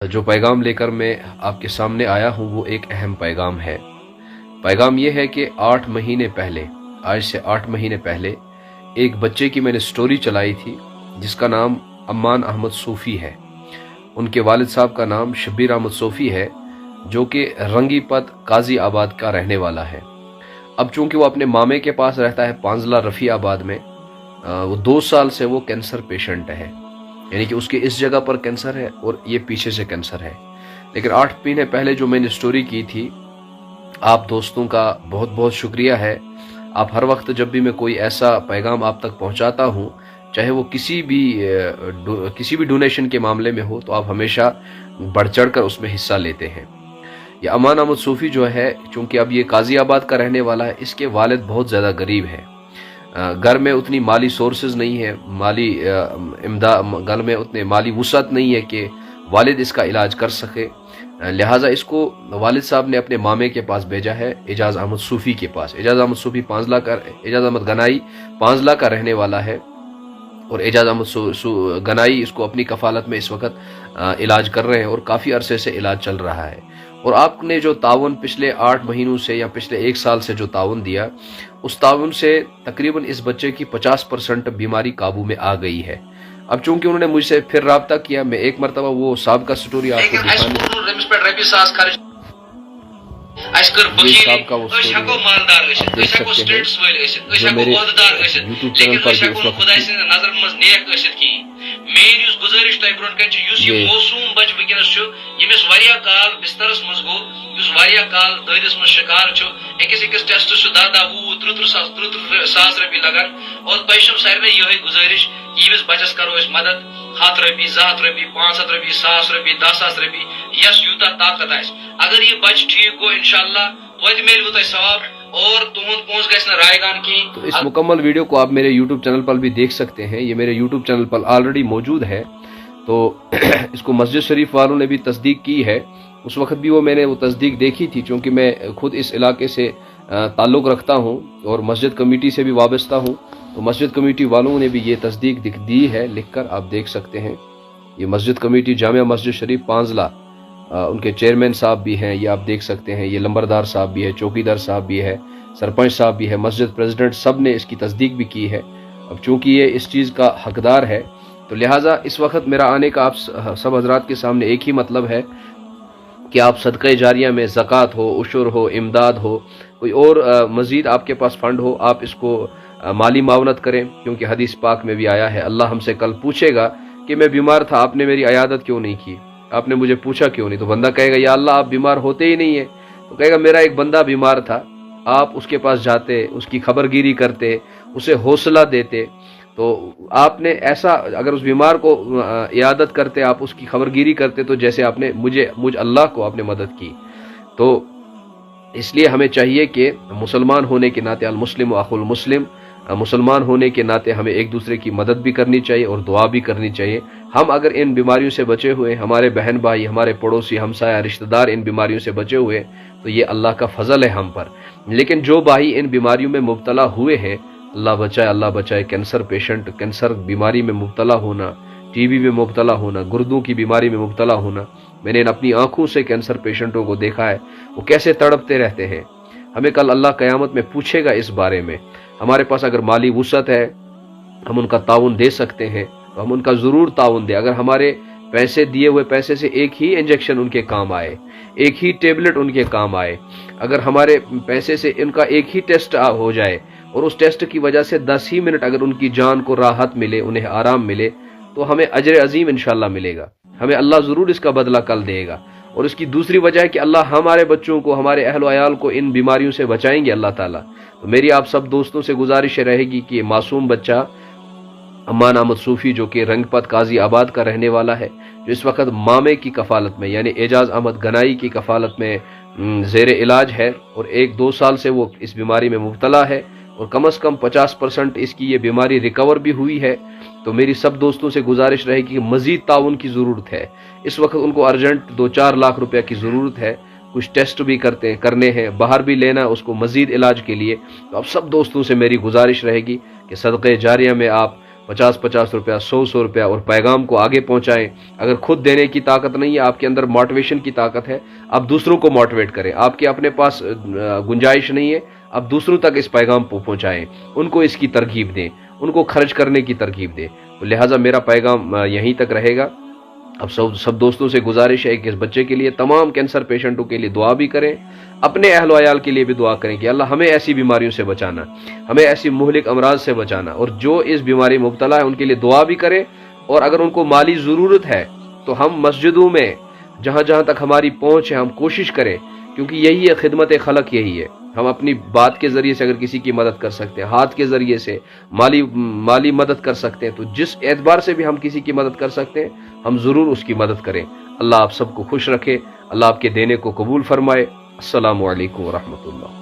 जो पैगाम लेकर मैं आपके सामने आया हूँ वो एक अहम पैगाम है। पैगाम ये है कि 8 महीने पहले, आज से 8 महीने पहले एक बच्चे की मैंने स्टोरी चलाई थी जिसका नाम अम्मान अहमद सूफ़ी है। उनके वालिद साहब का नाम शब्बीर अहमद सूफ़ी है, जो कि रंगीपत काजी आबाद का रहने वाला है। अब चूंकि वो अपने मामे के पास रहता है पांजला रफ़ी आबाद में, वो 2 साल से वो कैंसर पेशेंट है, यानी कि उसके इस जगह पर कैंसर है और ये पीछे से कैंसर है। लेकिन 8 महीने पहले जो मैंने स्टोरी की थी, आप दोस्तों का बहुत बहुत शुक्रिया है। आप हर वक्त जब भी मैं कोई ऐसा पैगाम आप तक पहुंचाता हूं, चाहे वो किसी भी डोनेशन के मामले में हो, तो आप हमेशा बढ़ चढ़ कर उसमें हिस्सा लेते हैं। ये अमान अहमद सूफ़ी जो है, चूंकि अब ये काजी आबाद का रहने वाला है, इसके वालिद बहुत ज़्यादा गरीब है। घर में उतनी माली सोर्सेज नहीं है, घर में उतने माली वुसअत नहीं है कि वालिद इसका इलाज कर सके। लिहाजा इसको वालिद साहब ने अपने मामे के पास भेजा है, एजाज अहमद सूफ़ी के पास। एजाज अहमद सूफ़ी एजाज अहमद गनाई पांजला का रहने वाला है, और एजाज अहमद गनाई इसको अपनी कफालत में इस वक्त इलाज कर रहे हैं और काफ़ी अरसे से इलाज चल रहा है। और आपने जो ताउन पिछले 8 महीनों से या पिछले 1 साल से जो ताउन दिया, उस ताउन से तकरीबन इस बच्चे की 50% बीमारी काबू में आ गई है। अब चूंकि उन्होंने मुझसे फिर राब्ता किया, मैं एक मरतबा वो साहब का स्टोरी आपको दिखाने साहब का वो स्टोरी देख सकते हैं। जो मेरे यूट्यूब चैनल पर भी उस वक्त गुजारिश तय ब्रोन कन मौसूम बच वनस काल बिस्तरस मज गो काल ददस मज शिकार अकिस टेस्ट 10-20 सास रपी लगन। और तुम सारे ये गुजारिश कि यमिस बचस करो मदद 100 रपी 200 रपी 500 रपी 1000 रपी 10,000 रपी यस यूता ताकत आस। अगर ये बच ठीक गो इंशाअल्लाह वत मिल वो सवाब और तुहद पहुंच गए रायगान की। तो इस मुकम्मल वीडियो को आप मेरे YouTube चैनल पर भी देख सकते हैं। ये मेरे YouTube चैनल पर ऑलरेडी मौजूद है। तो इसको मस्जिद शरीफ वालों ने भी तस्दीक की है। उस वक्त भी मैंने वो तस्दीक देखी थी, क्योंकि मैं खुद इस इलाके से ताल्लुक़ रखता हूँ और मस्जिद कमेटी से भी वाबस्ता हूँ। तो मस्जिद कमेटी वालों ने भी ये तस्दीक दी है, लिखकर आप देख सकते हैं। ये मस्जिद कमेटी जामिया मस्जिद शरीफ पांजला, उनके चेयरमैन साहब भी हैं, ये आप देख सकते हैं। ये लंबरदार साहब भी है, चौकीदार साहब भी है, सरपंच साहब भी है, मस्जिद प्रेसिडेंट, सब ने इसकी तस्दीक भी की है। अब चूंकि ये इस चीज़ का हकदार है, तो लिहाजा इस वक्त मेरा आने का आप सब हजरात के सामने एक ही मतलब है कि आप सदक़े जारिया में ज़कात हो, उशुर हो, इमदाद हो, कोई और मज़ीद आपके पास फ़ंड हो, आप इसको माली मावनत करें। क्योंकि हदीस पाक में भी आया है, अल्लाह हमसे कल पूछेगा कि मैं बीमार था, आपने मेरी अयादत क्यों नहीं की, आपने मुझे पूछा क्यों नहीं। तो बंदा कहेगा, या अल्लाह आप बीमार होते ही नहीं है। तो कहेगा, मेरा एक बंदा बीमार था, आप उसके पास जाते, उसकी खबरगिरी करते, उसे हौसला देते। तो आपने ऐसा, अगर उस बीमार को इयादत करते, आप उसकी खबरगिरी करते, तो जैसे आपने मुझ अल्लाह को आपने मदद की। तो इसलिए हमें चाहिए कि मुसलमान होने के नाते, अल मुस्लिम अखुल मुस्लिम, मुसलमान होने के नाते हमें एक दूसरे की मदद भी करनी चाहिए और दुआ भी करनी चाहिए। हम अगर इन बीमारियों से बचे हुए, हमारे बहन भाई, हमारे पड़ोसी, हमसाया, रिश्तेदार इन बीमारियों से बचे हुए, तो ये अल्लाह का फजल है हम पर। लेकिन जो भाई इन बीमारियों में मुब्तला हुए हैं, अल्लाह बचाए, कैंसर पेशेंट, कैंसर बीमारी में मुब्तला होना, टीबी में मुब्तला होना, गुर्दों की बीमारी में मुब्तला होना, मैंने अपनी आंखों से कैंसर पेशेंटों को देखा है, वो कैसे तड़पते रहते हैं। हमें कल अल्लाह क़यामत में पूछेगा इस बारे में। हमारे पास अगर माली वुसअत है, हम उनका ताउन दे सकते हैं, तो हम उनका ज़रूर ताउन दें। अगर हमारे पैसे दिए हुए पैसे से एक ही इंजेक्शन उनके काम आए, एक ही टेबलेट उनके काम आए, अगर हमारे पैसे से इनका एक ही टेस्ट हो जाए और उस टेस्ट की वजह से 10 ही मिनट अगर उनकी जान को राहत मिले, उन्हें आराम मिले, तो हमें अजर अजीम इंशाअल्लाह मिलेगा। हमें अल्लाह ज़रूर इसका बदला कल देगा। और इसकी दूसरी वजह है कि अल्लाह हमारे बच्चों को, हमारे अहल अयाल को इन बीमारियों से बचाएंगे अल्लाह ताला। तो मेरी आप सब दोस्तों से गुजारिश रहेगी कि मासूम बच्चा अम्मान अहमद सूफ़ी, जो कि रंगपत काजी आबाद का रहने वाला है, जो इस वक्त मामे की कफालत में, यानी एजाज अहमद गनाई की कफालत में ज़ेर इलाज है, और 1-2 साल से वो इस बीमारी में मुब्तला है, और कम से कम 50% इसकी ये बीमारी रिकवर भी हुई है। तो मेरी सब दोस्तों से गुजारिश रहेगी कि मज़ीद ताउन की ज़रूरत है। इस वक्त उनको अर्जेंट 2-4 लाख रुपए की ज़रूरत है। कुछ टेस्ट भी करने हैं, बाहर भी लेना है उसको मज़ीद इलाज के लिए। तो अब सब दोस्तों से मेरी गुजारिश रहेगी कि सदक़े जारिया में आप 50-50 रुपया, 100-100 रुपया, और पैगाम को आगे पहुंचाएं। अगर खुद देने की ताकत नहीं है, आपके अंदर मोटिवेशन की ताकत है, आप दूसरों को मोटिवेट करें। आपके अपने पास गुंजाइश नहीं है, आप दूसरों तक इस पैगाम को पहुंचाएं, उनको इसकी तरगीब दें, उनको खर्च करने की तरगीब दें। तो लिहाजा मेरा पैगाम यहीं तक रहेगा। अब सब दोस्तों से गुजारिश है कि इस बच्चे के लिए, तमाम कैंसर पेशेंटों के लिए दुआ भी करें, अपने अहल वयाल के लिए भी दुआ करें कि अल्लाह हमें ऐसी बीमारियों से बचाना, हमें ऐसी मुहलिक अमराज से बचाना, और जो इस बीमारी में मुब्तला है उनके लिए दुआ भी करें। और अगर उनको माली ज़रूरत है तो हम मस्जिदों में जहाँ जहाँ तक हमारी पहुँच है हम कोशिश करें, क्योंकि यही है खिदमत खलक, यही है। हम अपनी बात के ज़रिए से अगर किसी की मदद कर सकते हैं, हाथ के ज़रिए से माली मदद कर सकते हैं, तो जिस एतबार से भी हम किसी की मदद कर सकते हैं हम ज़रूर उसकी मदद करें। अल्लाह आप सबको खुश रखे, अल्लाह आपके देने को कबूल फरमाए। अस्सलामु अलैकुम व रहमतुल्लाह।